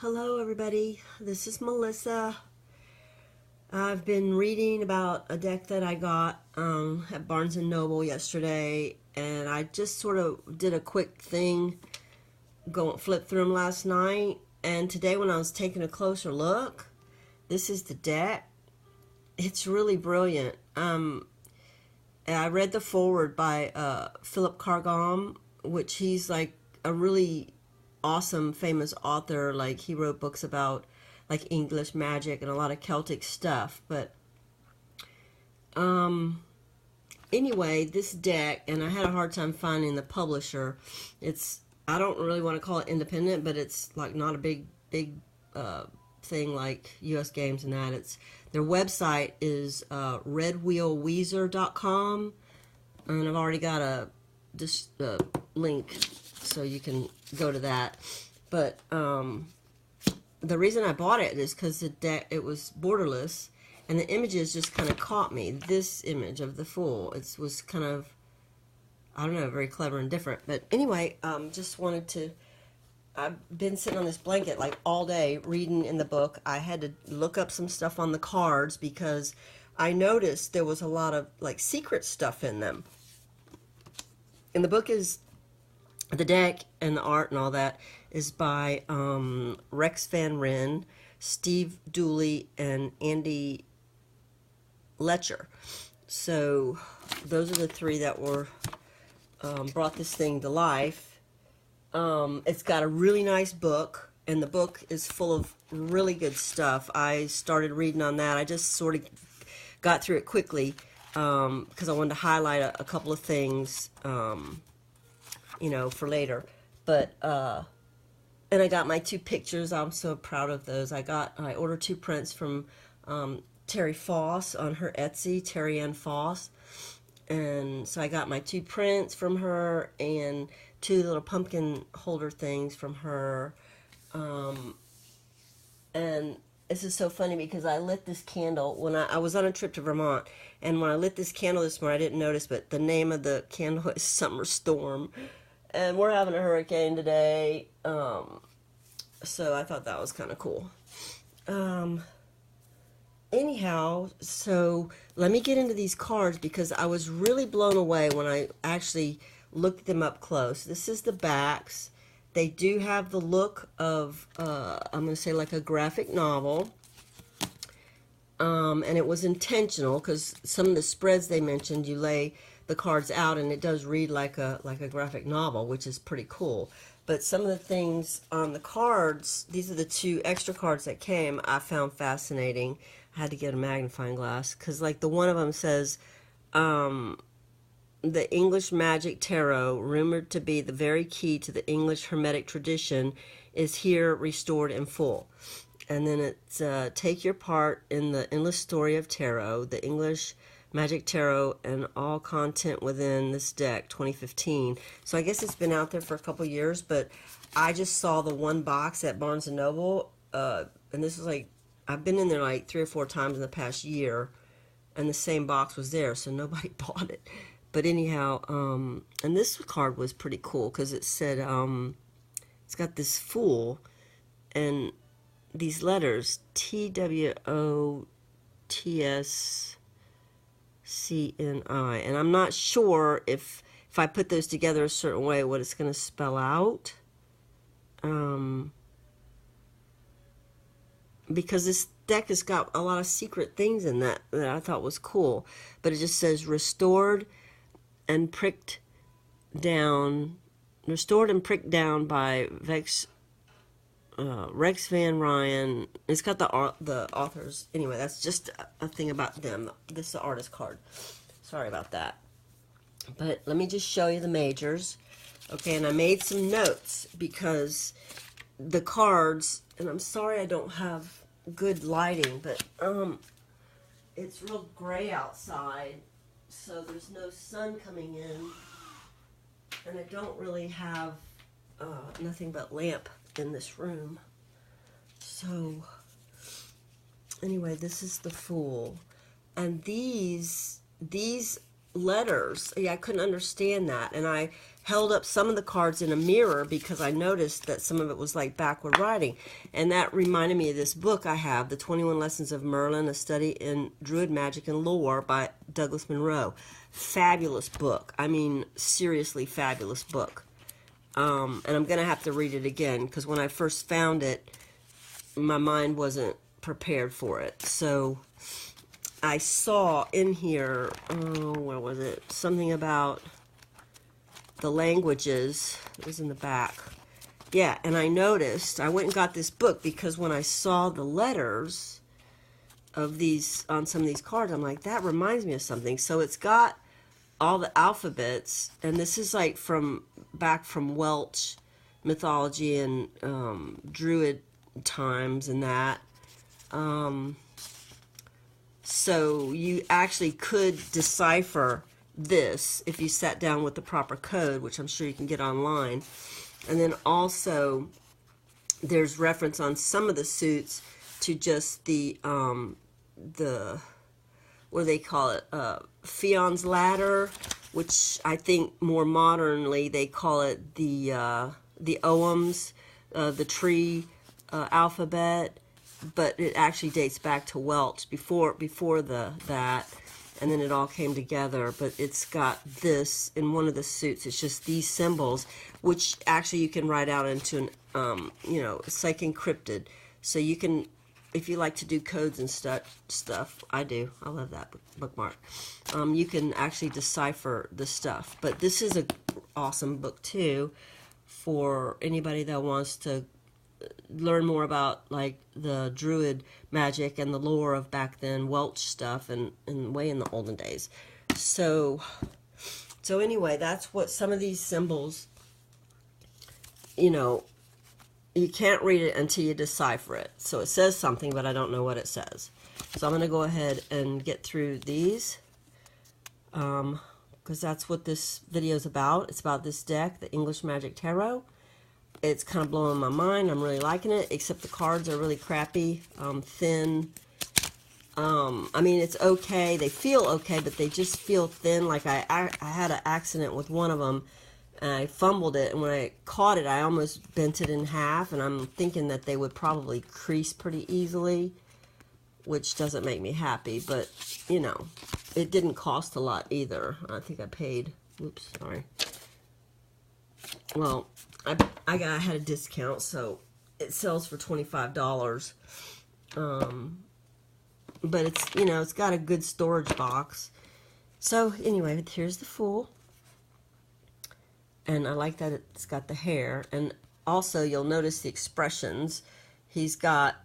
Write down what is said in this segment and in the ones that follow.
Hello everybody, this is Melissa. I've been reading about a deck that I got at Barnes & Noble yesterday, and I just sort of did a quick thing, flip through them last night, and today when I was taking a closer look, this is the deck. It's really brilliant. I read the foreword by Philip Cargam, which he's like a really awesome famous author. Like he wrote books about like English magic and a lot of Celtic stuff. But anyway, this deck, and I had a hard time finding the publisher. I don't really want to call it independent, but it's like not a big thing like US Games and that. Their website is redwheelweezer.com, and I've already got a link so you can go to that. But the reason I bought it is because it was borderless, and the images just kind of caught me. This image of the Fool, it was kind of, I don't know, very clever and different. But anyway, just wanted to, I've been sitting on this blanket like all day reading in the book. I had to look up some stuff on the cards because I noticed there was a lot of like secret stuff in them. And the book is, the deck and the art and all that is by Rex Van Ryn, Steve Dooley, and Andy Letcher. So those are the three that were brought this thing to life. It's got a really nice book, and the book is full of really good stuff. I started reading on that. I just sort of got through it quickly because I wanted to highlight a couple of things, you know, for later. But and I got my 2 pictures. I'm so proud of those. I ordered 2 prints from Terry Foss on her Etsy, Terry Ann Foss. And so I got my 2 prints from her and 2 little pumpkin holder things from her. And this is so funny because I lit this candle when I was on a trip to Vermont, and when I lit this candle this morning, I didn't notice, but the name of the candle is Summer Storm. And we're having a hurricane today, so I thought that was kind of cool. Anyhow, so let me get into these cards because I was really blown away when I actually looked them up close. This is the backs. They do have the look of, I'm going to say like a graphic novel. And it was intentional because some of the spreads they mentioned, you lay the cards out and it does read like a graphic novel, which is pretty cool. But some of the things on the cards, these are the 2 extra cards that came, I found fascinating. I had to get a magnifying glass because like the one of them says, the English Magic Tarot, rumored to be the very key to the English Hermetic tradition, is here restored in full. And then it's take your part in the endless story of tarot, the English Magic Tarot, and all content within this deck, 2015. So I guess it's been out there for a couple years, but I just saw the one box at Barnes & Noble, and this was like, I've been in there like 3 or 4 times in the past year, and the same box was there, so nobody bought it. But anyhow, and this card was pretty cool because it said, it's got this Fool, and these letters, TWOTSCNI, and I'm not sure if I put those together a certain way what it's going to spell out, because this deck has got a lot of secret things in that I thought was cool. But it just says restored and pricked down by Rex Van Ryn. It's got the authors. Anyway, that's just a thing about them. This is the artist card. Sorry about that. But let me just show you the majors. Okay, and I made some notes because the cards, and I'm sorry I don't have good lighting, but it's real gray outside, so there's no sun coming in, and I don't really have nothing but lamp in this room. So anyway, this is the Fool, and these letters, yeah, I couldn't understand that, and I held up some of the cards in a mirror because I noticed that some of it was like backward writing. And that reminded me of this book I have, The 21 Lessons of Merlin, A Study in Druid Magic and Lore by Douglas Monroe. Fabulous book. I mean, seriously fabulous book. And I'm going to have to read it again because when I first found it, my mind wasn't prepared for it. So I saw in here, where was it? Something about the languages. It was in the back. Yeah, and I noticed, I went and got this book because when I saw the letters of these, on some of these cards, I'm like, that reminds me of something. So it's got all the alphabets, and this is like back from Welsh mythology and Druid times and that. So you actually could decipher this if you sat down with the proper code, which I'm sure you can get online. And then also there's reference on some of the suits to just the what do they call it, Fion's ladder, which I think more modernly they call it the Oghams, the tree alphabet, but it actually dates back to Welsh before that. And then it all came together, but it's got this in one of the suits. It's just these symbols, which actually you can write out into an, it's like encrypted. So you can, if you like to do codes and stuff, I do. I love that bookmark. You can actually decipher the stuff. But this is an awesome book too for anybody that wants to learn more about like the Druid magic and the lore of back then, Welsh stuff, and way in the olden days. So anyway, that's what some of these symbols, you can't read it until you decipher it. So it says something, but I don't know what it says. So I'm going to go ahead and get through these because that's what this video is about. It's about this deck, the English Magic Tarot. It's kind of blowing my mind. I'm really liking it, except the cards are really crappy, thin. I mean, it's okay. They feel okay, but they just feel thin. Like I had an accident with one of them, and I fumbled it, and when I caught it, I almost bent it in half, and I'm thinking that they would probably crease pretty easily, which doesn't make me happy, but, it didn't cost a lot either. I think I paid, oops, sorry. Well, I had a discount, so it sells for $25. But it's, it's got a good storage box. So anyway, here's the Fool. And I like that it's got the hair. And also you'll notice the expressions he's got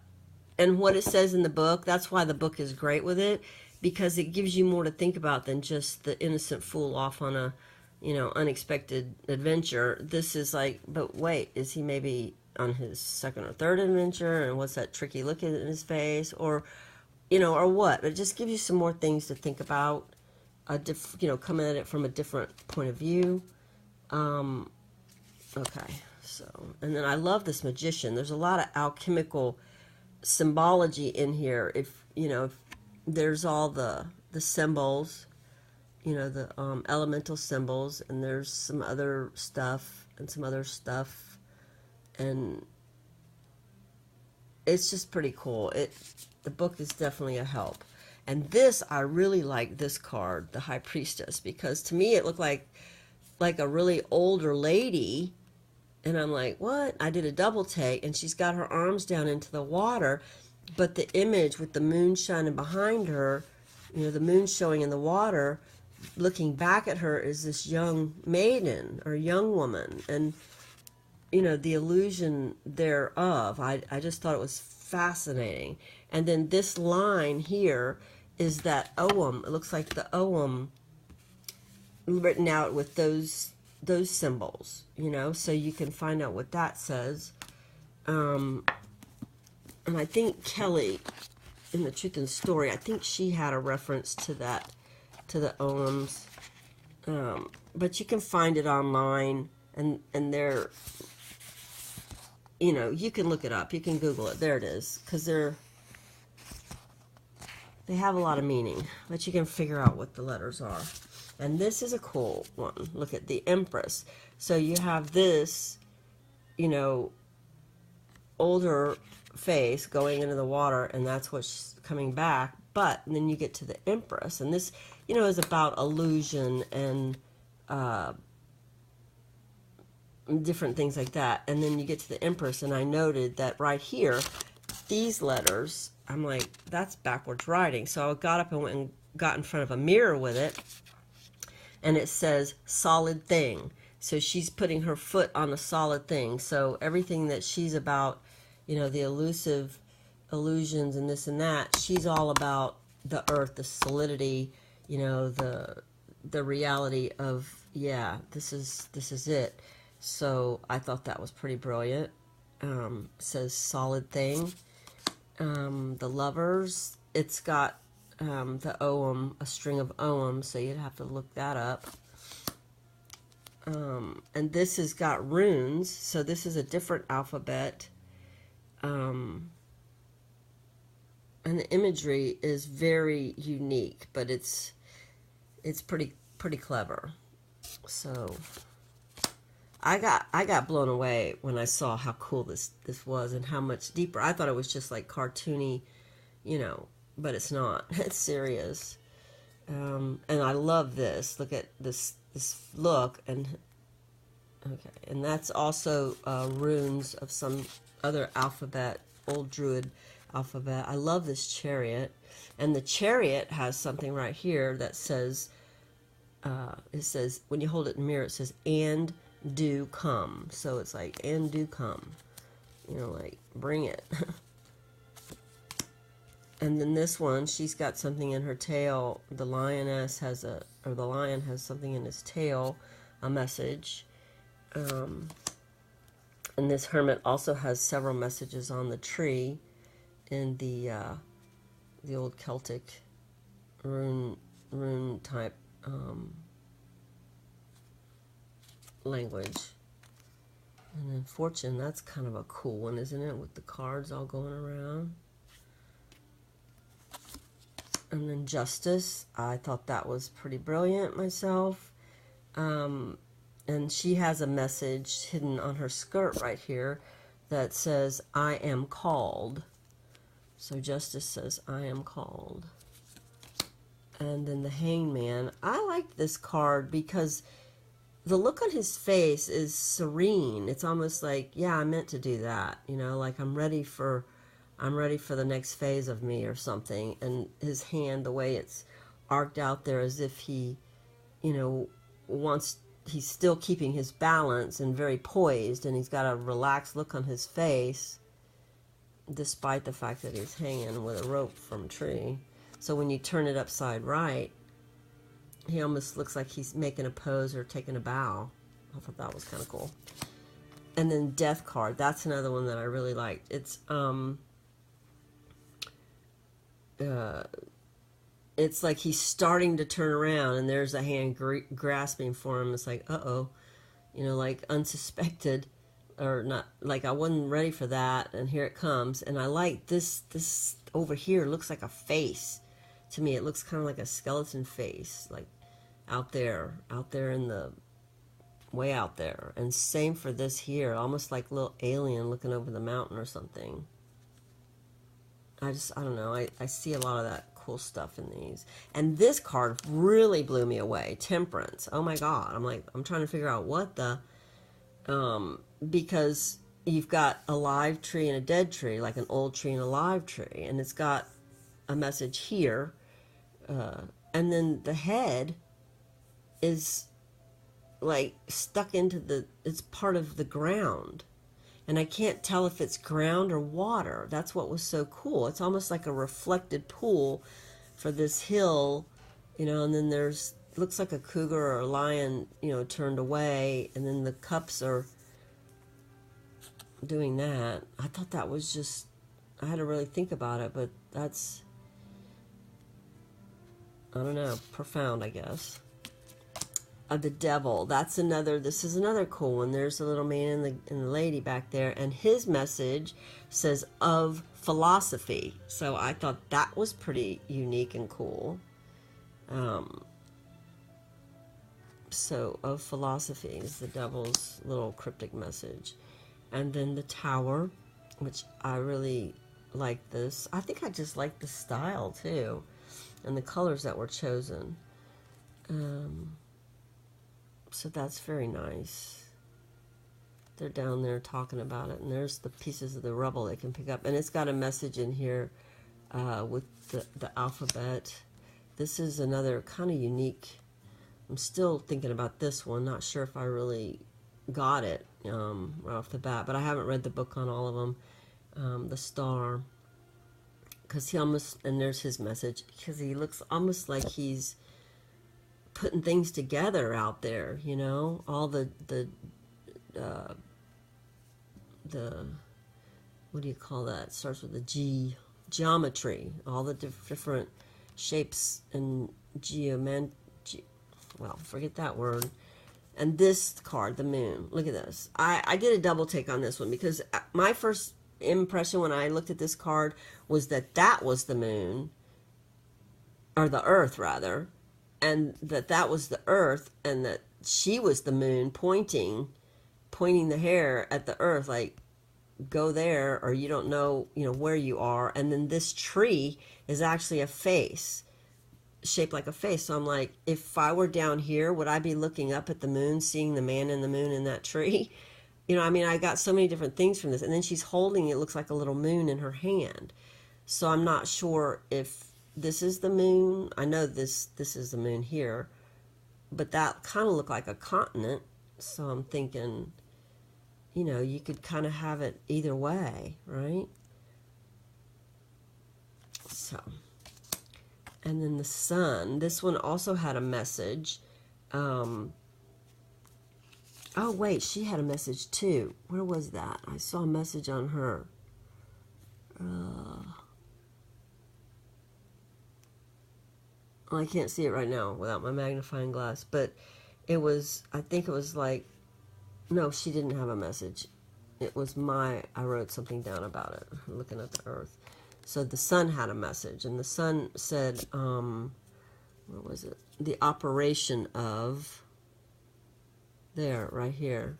and what it says in the book. That's why the book is great with it, because it gives you more to think about than just the innocent fool off on a unexpected adventure. This is like, but wait, is he maybe on his second or third adventure? And what's that tricky look in his face? Or, or what? It just gives you some more things to think about, coming at it from a different point of view. Okay, so, and then I love this magician. There's a lot of alchemical symbology in here. If there's all the symbols, the elemental symbols, and there's some other stuff and some other stuff, and it's just pretty cool. The book is definitely a help. And this, I really like this card, the High Priestess, because to me it looked like a really older lady, and I'm like, what? I did a double take, and she's got her arms down into the water, but the image with the moon shining behind her, the moon showing in the water, looking back at her is this young maiden or young woman, and the illusion thereof. I just thought it was fascinating. And then this line here is that Ogham. It looks like the Ogham written out with those symbols, so you can find out what that says. And I think Kelly, in The Truth and Story, I think she had a reference to that, to the Oghams. But you can find it online, and they're, you can look it up. You can Google it. There it is, because they have a lot of meaning, but you can figure out what the letters are. And this is a cool one. Look at the Empress. So you have this, you know, older face going into the water, and that's what's coming back. But then you get to the Empress, and this, you know, is about illusion and different things like that. And then you get to the Empress, and I noted that right here, these letters, I'm like, that's backwards writing. So I got up and went and got in front of a mirror with it, and it says solid thing. So she's putting her foot on a solid thing. So everything that she's about, you know, the elusive illusions and this and that, she's all about the earth, the solidity, you know, the reality of, yeah, this is it. So I thought that was pretty brilliant. Says solid thing. The lovers, it's got the ogham, a string of ogham, so you'd have to look that up. And this has got runes, so this is a different alphabet. And the imagery is very unique, but it's pretty clever. So I got blown away when I saw how cool this was and how much deeper. I thought it was just like cartoony, you know, but it's not. It's serious. And I love this. Look at this look, and okay, and that's also runes of some other alphabet, old Druid alphabet. I love this chariot, and the chariot has something right here that says, it says, when you hold it in the mirror, it says, and do come. So it's like, and do come, you know, like, bring it. And then this one, she's got something in her tail. The lioness has the lion has something in his tail, a message. And this hermit also has several messages on the tree in the old Celtic rune type language. And then fortune, that's kind of a cool one, isn't it? With the cards all going around. And then justice, I thought that was pretty brilliant myself. And she has a message hidden on her skirt right here that says, I am called. So justice says, I am called. And then the hangman, I like this card because the look on his face is serene. It's almost like, yeah, I meant to do that. You know, like I'm ready for the next phase of me or something. And his hand, the way it's arced out there, as if he, you know, he's still keeping his balance and very poised, and he's got a relaxed look on his face, despite the fact that he's hanging with a rope from a tree. So when you turn it upside right, he almost looks like he's making a pose or taking a bow. I thought that was kind of cool. And then death card, that's another one that I really liked. It's like he's starting to turn around, and there's a hand grasping for him. It's like, uh-oh, you know, like unsuspected, or not, like I wasn't ready for that, and here it comes. And I like this over here looks like a face to me. It looks kind of like a skeleton face, like out there in the way out there. And same for this here, almost like a little alien looking over the mountain or something. I don't know, I see a lot of that cool stuff in these. And this card really blew me away, Temperance. Oh my god, I'm trying to figure out what the because you've got a live tree and a dead tree, like an old tree and a live tree, and it's got a message here, and then the head is like stuck into it's part of the ground. And I can't tell if it's ground or water. That's what was so cool. It's almost like a reflected pool for this hill, you know, and then looks like a cougar or a lion, you know, turned away, and then the cups are doing that. I thought that was just, I had to really think about it, but that's, I don't know, profound, I guess. The devil, this is another cool one. There's a little man and the lady back there, and his message says of philosophy. So I thought that was pretty unique and cool. So, of philosophy is the devil's little cryptic message. And then the Tower, which I really like this. I think I just like the style too, and the colors that were chosen. So that's very nice. They're down there talking about it, and there's the pieces of the rubble they can pick up. And it's got a message in here with the alphabet. This is another kind of unique. I'm still thinking about this one. Not sure if I really got it right off the bat, but I haven't read the book on all of them. The star, because he almost, and there's his message, because he looks almost like he's putting things together out there, you know, all the what do you call that? It starts with a G, geometry, all the different shapes and well, forget that word. And this card, the moon, look at this. I did a double take on this one because my first impression when I looked at this card was that that was the moon, or the earth rather, and that was the earth, and that she was the moon pointing the hair at the earth, like, go there or you don't know, where you are. And then this tree is actually a face, shaped like a face. So I'm like, if I were down here, would I be looking up at the moon, seeing the man in the moon in that tree? I got so many different things from this. And then she's holding, it looks like a little moon in her hand. So I'm not sure if this is the moon. I know this is the moon here, but that kind of looked like a continent. So I'm thinking, you could kind of have it either way, right? So, and then the sun. This one also had a message. Oh, wait, she had a message too. Where was that? I saw a message on her. I can't see it right now without my magnifying glass, but I think it was like, no, she didn't have a message. It was I wrote something down about it, looking at the earth. So the sun had a message, and the sun said, what was it? The operation of, there, right here.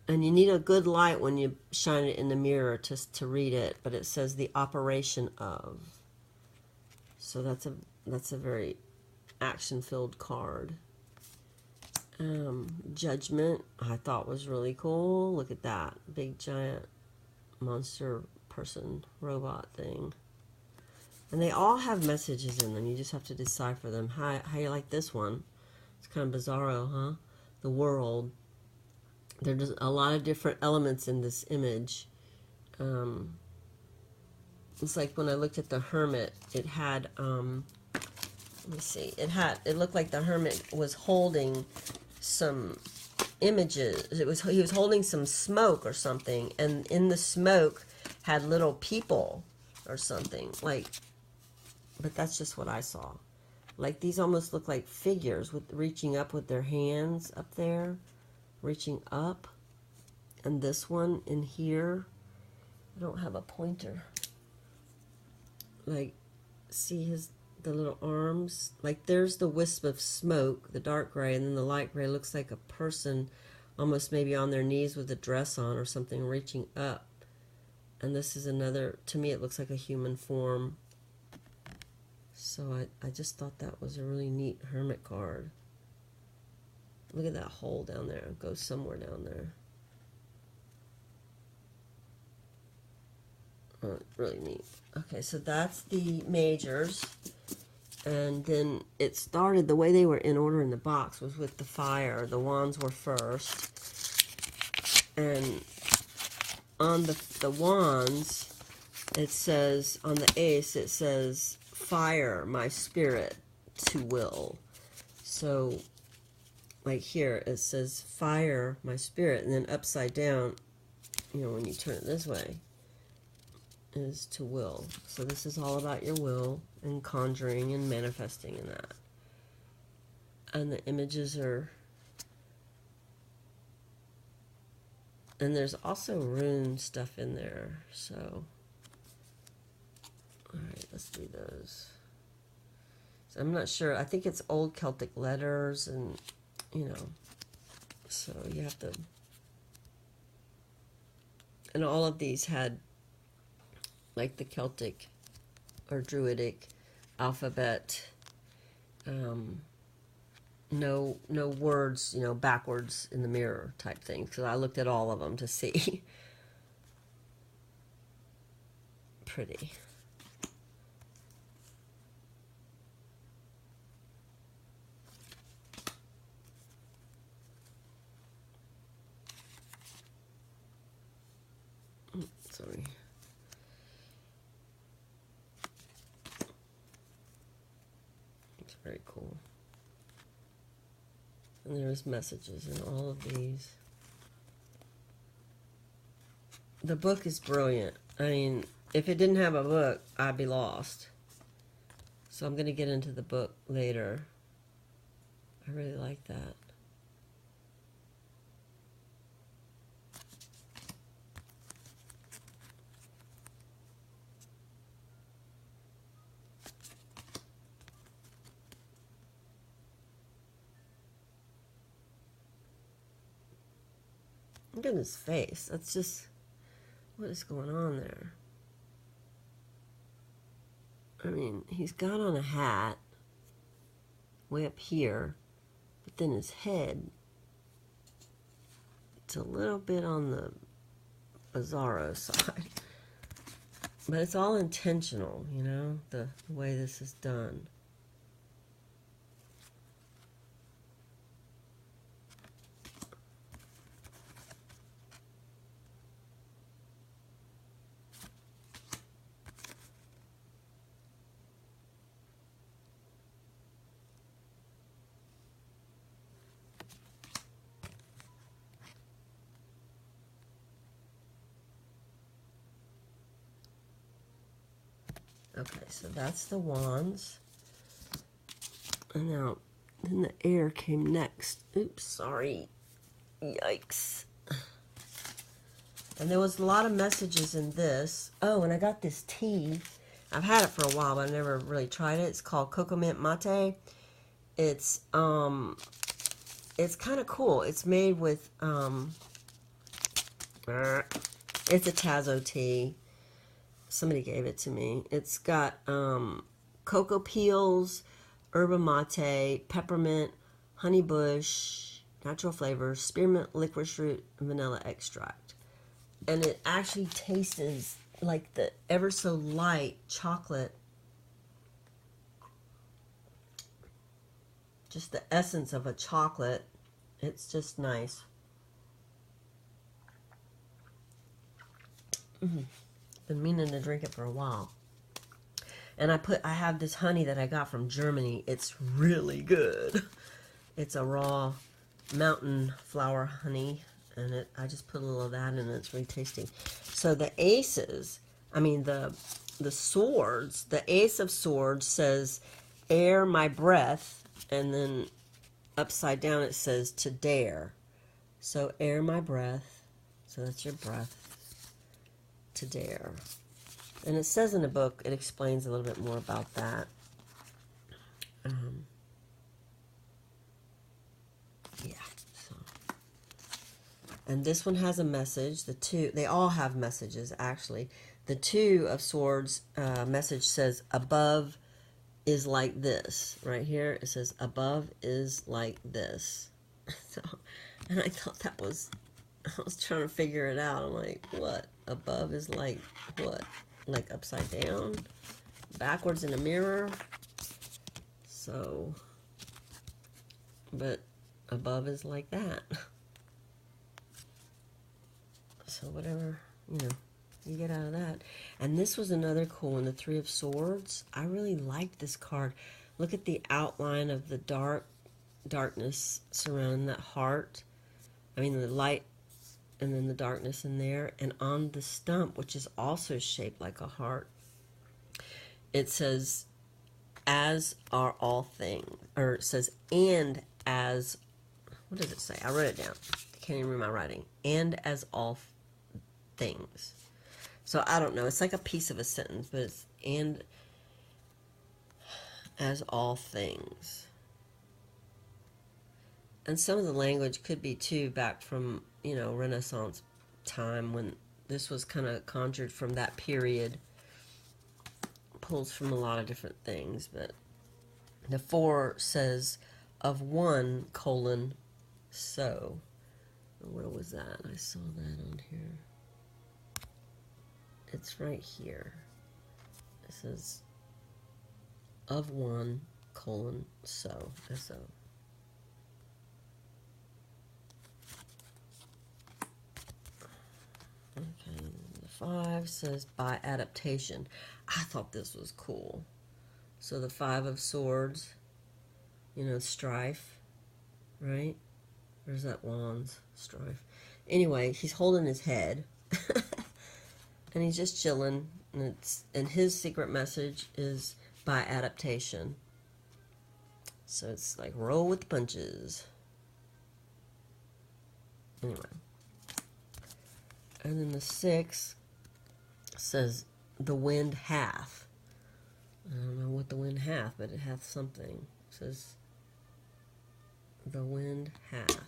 And you need a good light when you shine it in the mirror to read it, but it says the operation of. So that's a very action-filled card. Judgment, I thought was really cool. Look at that. Big, giant monster person, robot thing. And they all have messages in them. You just have to decipher them. How you like this one? It's kind of bizarro, huh? The world. There's a lot of different elements in this image. It's like when I looked at the hermit, it had, let me see, it looked like the hermit was holding some images. He was holding some smoke or something, and in the smoke had little people or something, like, but that's just what I saw. Like, these almost look like figures with reaching up with their hands up there, reaching up. And this one in here, I don't have a pointer. Like, see the little arms? Like, there's the wisp of smoke, the dark gray, and then the light gray looks like a person almost maybe on their knees with a dress on or something, reaching up. And this is another, to me it looks like a human form. So I just thought that was a really neat hermit card. Look at that hole down there. It goes somewhere down there. Oh, really neat. Okay, so that's the majors. And then it started, the way they were in order in the box was with the fire. The wands were first. And on the wands, it says, on the ace, it says, fire my spirit to will. So, like here, it says, fire my spirit. And then upside down, when you turn it this way, is to will. So this is all about your will and conjuring and manifesting and that. And the images are, and there's also rune stuff in there. So, all right, let's do those. So I'm not sure. I think it's old Celtic letters, and you know, so you have to. And all of these had like the Celtic or Druidic alphabet. No words, you know, backwards in the mirror type thing. Because I looked at all of them to see. Pretty. Sorry. It's very cool. And there's messages in all of these. The book is brilliant. I mean, if it didn't have a book, I'd be lost. So I'm going to get into the book later. I really like that. Look at his face. That's just, what is going on there? I mean, he's got on a hat way up here, but then his head, it's a little bit on the bizarro side. But it's all intentional, you know, the way this is done. Okay, so that's the wands. And now, then the air came next. Oops, sorry. Yikes. And there was a lot of messages in this. Oh, and I got this tea. I've had it for a while, but I never really tried it. It's called Cocoa Mint Mate. It's kind of cool. It's made with, it's a Tazo tea. Somebody gave it to me. It's got cocoa peels, yerba mate, peppermint, honey bush, natural flavors, spearmint, licorice root, and vanilla extract. And it actually tastes like the ever so light chocolate. Just the essence of a chocolate. It's just nice. Been meaning to drink it for a while. And I have this honey that I got from Germany. It's really good. It's a raw mountain flower honey, and I just put a little of that in, and it's really tasty. So the aces, I mean the swords, the ace of swords says, "Air my breath," and then upside down it says, "To dare." So air my breath. So that's your breath. To dare. And it says in the book, it explains a little bit more about that. Yeah. So. And this one has a message. They all have messages, actually. The Two of Swords message says, above is like this. Right here, it says, above is like this. So, and I thought that was, I was trying to figure it out. I'm like, what? Above is like what? Like upside down? Backwards in a mirror? So, but above is like that. So whatever, you know, you get out of that. And this was another cool one, the Three of Swords. I really liked this card. Look at the outline of the darkness surrounding that heart. I mean, the light and then the darkness in there. And on the stump, which is also shaped like a heart, it says, as are all things. Or it says, and as, what does it say? I wrote it down. I can't even read my writing. And as all things. So I don't know. It's like a piece of a sentence, but it's, and as all things. And some of the language could be too back from, you know, Renaissance time, when this was kind of conjured from that period. Pulls from a lot of different things, but the 4 says of one colon so. Where was that? I saw that on here. It's right here. It says of one colon so. So. Okay, the 5 says by adaptation. I thought this was cool. So the 5 of swords, you know, strife, right? Where's that wands? Strife. Anyway, he's holding his head. And he's just chilling. And his secret message is by adaptation. So it's like roll with the punches. Anyway. And then the 6 says the wind hath. I don't know what the wind hath, but it hath something. It says the wind hath.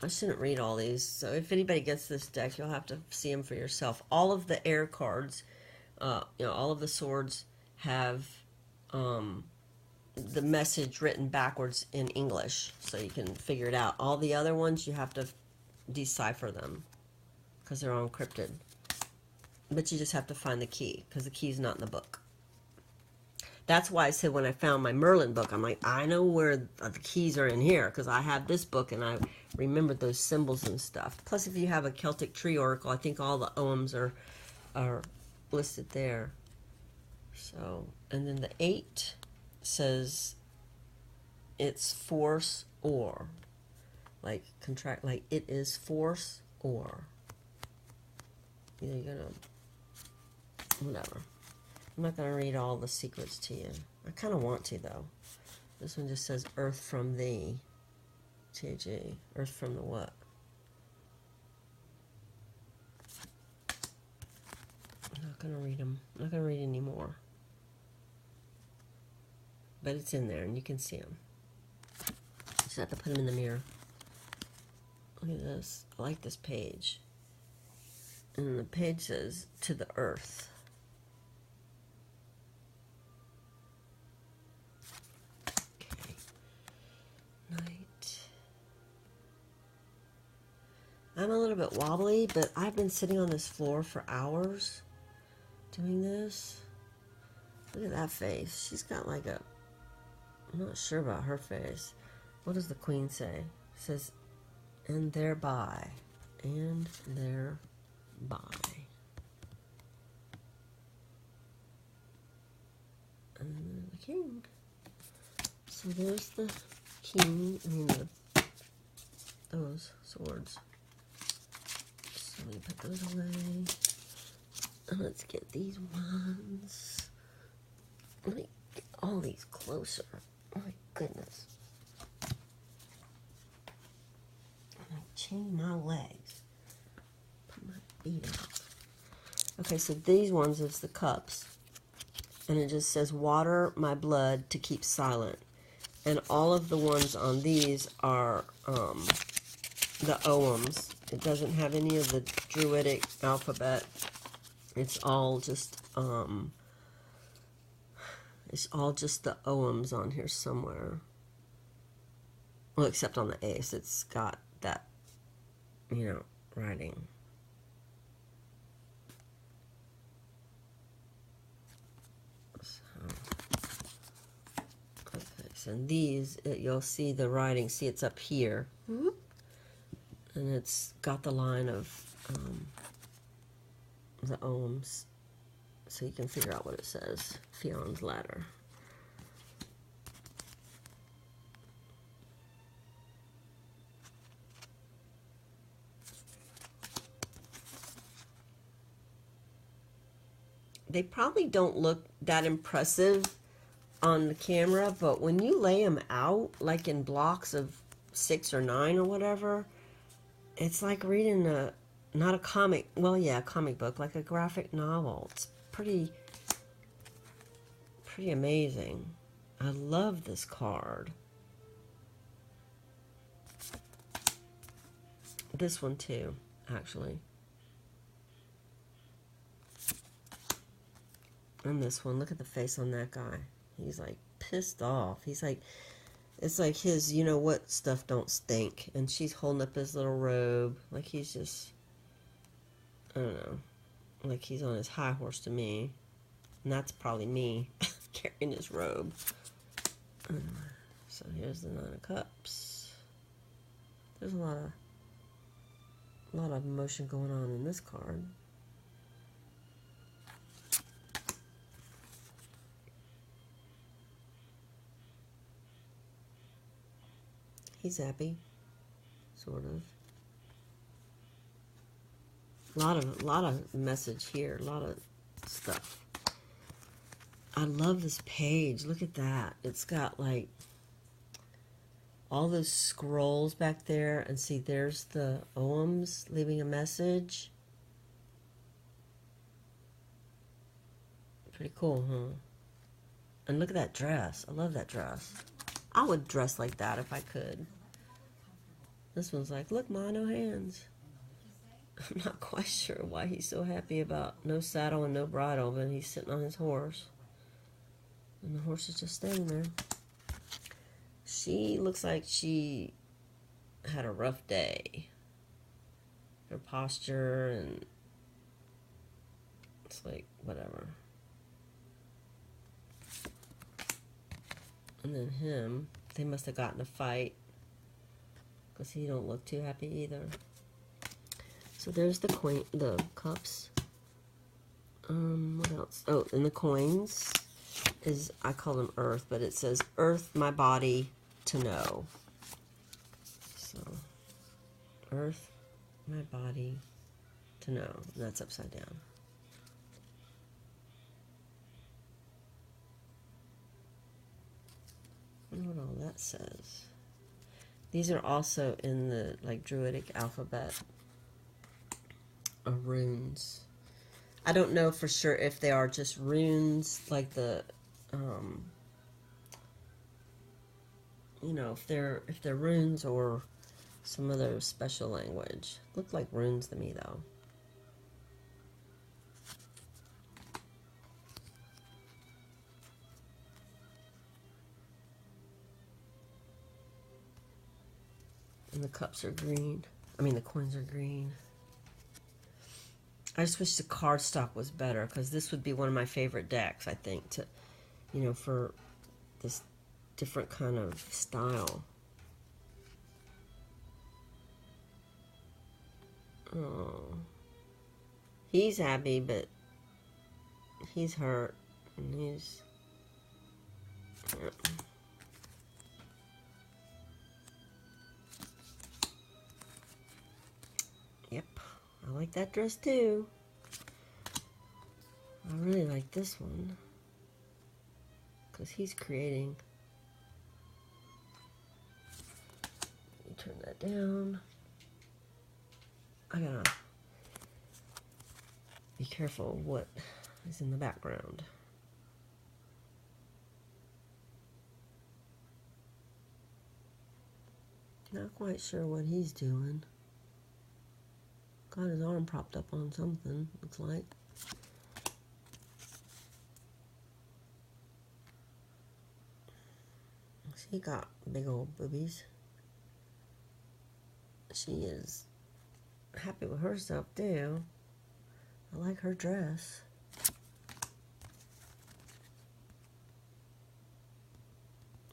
I shouldn't read all these, so if anybody gets this deck, you'll have to see them for yourself. All of the air cards, you know, all of the swords have the message written backwards in English, so you can figure it out. All the other ones, you have to decipher them, because they're all encrypted. But you just have to find the key, because the key's not in the book. That's why I said when I found my Merlin book, I'm like, I know where the keys are in here, because I have this book and I remembered those symbols and stuff. Plus, if you have a Celtic tree oracle, I think all the oghams are listed there. So, and then the 8 says it's force or, like contract, like it is force or. Either you're gonna, whatever. I'm not going to read all the secrets to you. I kind of want to, though. This one just says, Earth from thee. TG. Earth from the what? I'm not going to read them. I'm not going to read any more. But it's in there, and you can see them. Just have to put them in the mirror. Look at this. I like this page. And the page says, to the earth. I'm a little bit wobbly, but I've been sitting on this floor for hours doing this. Look at that face. She's got like a, I'm not sure about her face. What does the Queen say? It says, and thereby, and thereby. And then the King. So there's the King, I mean those swords. Let me put those away. And let's get these ones. Let me get all these closer. Oh my goodness. I chain my legs. Put my feet up. Okay, so these ones is the cups. And it just says, water my blood to keep silent. And all of the ones on these are the oghams. It doesn't have any of the Druidic alphabet. It's all just the oghams on here somewhere. Well, except on the ace, it's got that, you know, writing. Okay, so in these, you'll see the writing. See, it's up here. Mm-hmm. And it's got the line of the oghams, so you can figure out what it says. Fion's ladder. They probably don't look that impressive on the camera, but when you lay them out, like in blocks of 6 or 9 or whatever, it's like reading not a comic, well, yeah, a comic book, like a graphic novel. It's pretty pretty amazing. I love this card. This one too, actually. And this one, look at the face on that guy. He's like pissed off. He's like, it's like his, you know what, stuff don't stink. And she's holding up his little robe. Like he's just, I don't know. Like he's on his high horse to me. And that's probably me carrying his robe. So here's the Nine of Cups. There's a lot of emotion going on in this card. He's happy, sort of. A lot of message here, a lot of stuff. I love this page. Look at that. It's got like all those scrolls back there, and see, there's the Oghams leaving a message. Pretty cool, huh? And look at that dress. I love that dress. I would dress like that if I could. This one's like, look, Ma, no hands. I'm not quite sure why he's so happy about no saddle and no bridle, but he's sitting on his horse. And the horse is just standing there. She looks like she had a rough day. Her posture, and it's like, whatever. And then him, they must have gotten a fight, because he don't look too happy either. So there's the coin, the cups. What else? Oh, and the coins is, I call them earth, but it says earth my body to know. So earth my body to know. And that's upside down. I wonder what all that says. These are also in the like Druidic alphabet of runes. I don't know for sure if they are just runes, like the, you know, if they're runes or some other special language. Look like runes to me, though. And the cups are green. I mean, the coins are green. I just wish the cardstock was better, because this would be one of my favorite decks, I think, to, you know, for this different kind of style. Oh. He's happy, but he's hurt, and he's... Yep, I like that dress too. I really like this one, because he's creating. Let me turn that down. I gotta be careful of what is in the background. Not quite sure what he's doing. Got his arm propped up on something, looks like. He got big old boobies. She is happy with herself too. I like her dress.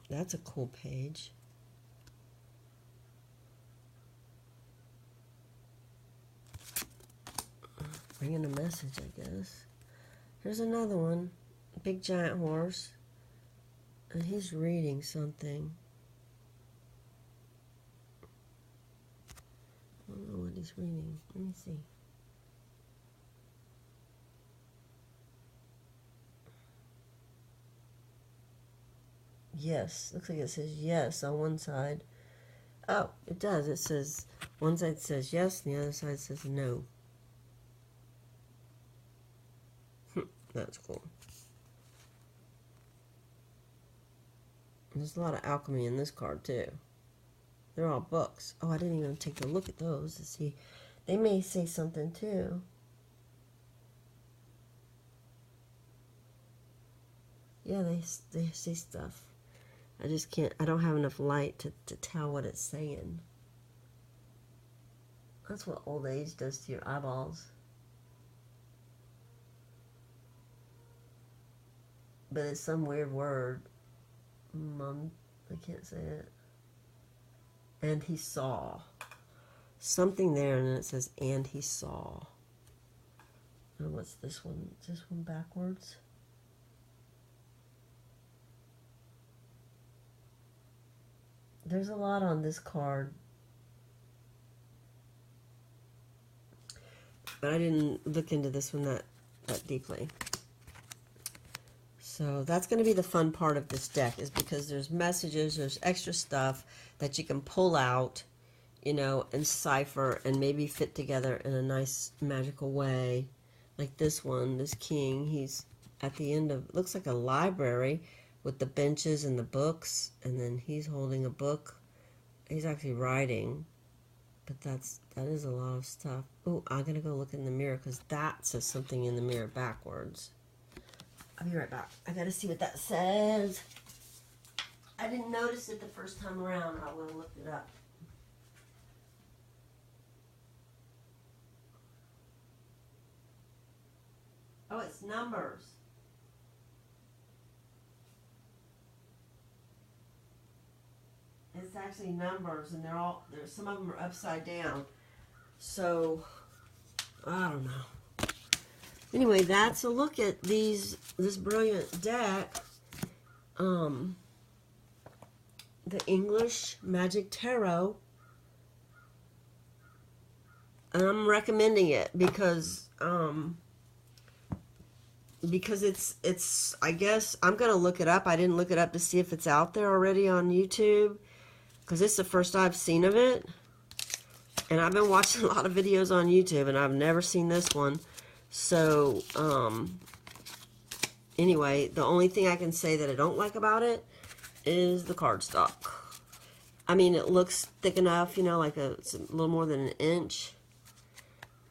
That's a cool page. Bringing a message, I guess. Here's another one. Big giant horse. And he's reading something. I don't know what he's reading. Let me see. Yes. Looks like it says yes on one side. Oh, it does. It says, one side says yes, and the other side says no. That's cool. There's a lot of alchemy in this card too. They're all books. Oh, I didn't even take a look at those to see. They may say something too. Yeah, they say stuff. I just can't, I don't have enough light to tell what it's saying. That's what old age does to your eyeballs. But it's some weird word. I can't say it. And he saw. Something there, and then it says, and he saw. And what's this one? Is this one backwards? There's a lot on this card. But I didn't look into this one that deeply. So that's going to be the fun part of this deck, is because there's messages, there's extra stuff that you can pull out, you know, and cipher and maybe fit together in a nice magical way. Like this one, this king, he's at the end of, looks like a library with the benches and the books, and then he's holding a book. He's actually writing, but that is a lot of stuff. Oh, I'm going to go look in the mirror because that says something in the mirror backwards. I'll be right back. I got to see what that says. I didn't notice it the first time around. I would have looked it up. Oh, it's numbers. It's actually numbers, and there's some of them are upside down. So, I don't know. Anyway, that's a look at this brilliant deck. The English Magic Tarot. And I'm recommending it because it's I guess I'm gonna look it up. I didn't look it up to see if it's out there already on YouTube, because it's the first I've seen of it. And I've been watching a lot of videos on YouTube, and I've never seen this one. So, anyway, the only thing I can say that I don't like about it is the cardstock. I mean, it looks thick enough, you know, like it's a little more than an inch.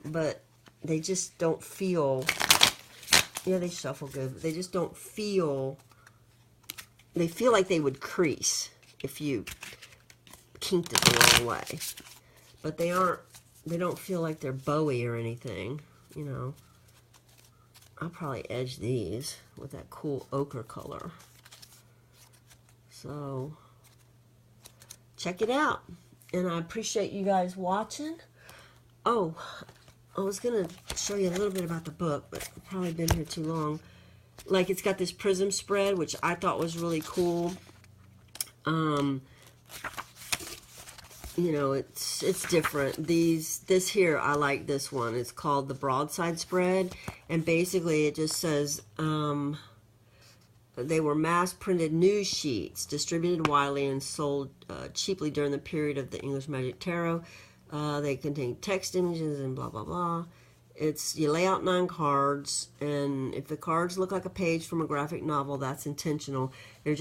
But they just don't feel, yeah, they shuffle good, but they just don't feel, they feel like they would crease if you kinked it the wrong way. But they don't feel like they're bowy or anything, you know. I'll probably edge these with that cool ochre color. So, check it out. And I appreciate you guys watching. Oh, I was going to show you a little bit about the book, but I've probably been here too long. Like, it's got this Prism Spread, which I thought was really cool. You know, it's different. This here, I like this one. It's called the Broadside Spread, and basically it just says they were mass-printed news sheets distributed widely and sold cheaply during the period of the English Magic Tarot. They contain text, images, and blah blah blah. You lay out 9 cards, and if the cards look like a page from a graphic novel, that's intentional. Your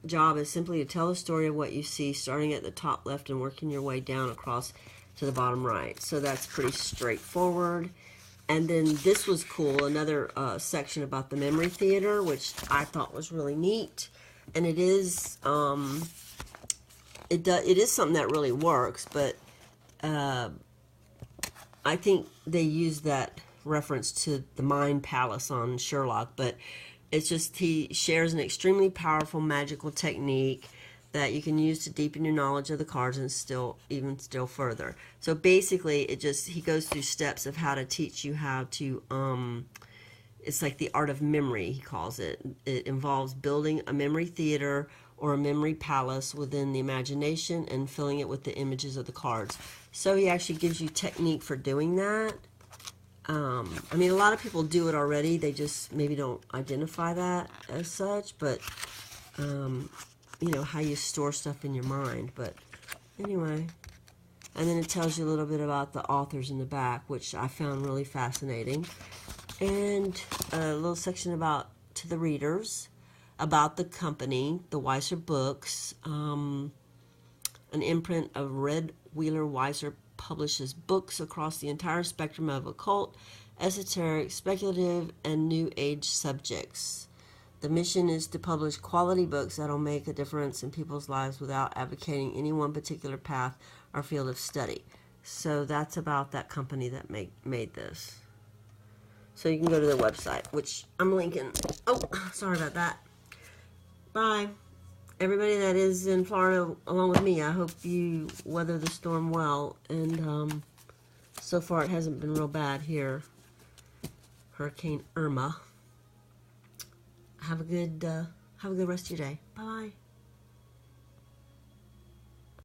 job is simply to tell the story of what you see, starting at the top left and working your way down across to the bottom right. So that's pretty straightforward. And then this was cool, another section about the memory theater, which I thought was really neat. And it is it is something that really works, but I think they use that reference to the Mind Palace on Sherlock, but it's just he shares an extremely powerful magical technique that you can use to deepen your knowledge of the cards and still further. So basically, he goes through steps of how to teach you how to it's like the art of memory, he calls it. It involves building a memory theater or a memory palace within the imagination and filling it with the images of the cards. So he actually gives you technique for doing that. I mean, a lot of people do it already. They just maybe don't identify that as such. But, you know, how you store stuff in your mind. But anyway. And then it tells you a little bit about the authors in the back, which I found really fascinating. And a little section about to the readers. about the company, the Weiser Books. An imprint of Red Wheeler Weiser publishes books across the entire spectrum of occult, esoteric, speculative, and New Age subjects. The mission is to publish quality books that'll make a difference in people's lives without advocating any one particular path or field of study. So that's about that company that made this. So you can go to their website, which I'm linking. Oh, sorry about that. Bye. Everybody that is in Florida along with me, I hope you weather the storm well. And so far it hasn't been real bad here. Hurricane Irma. Have a good rest of your day. Bye.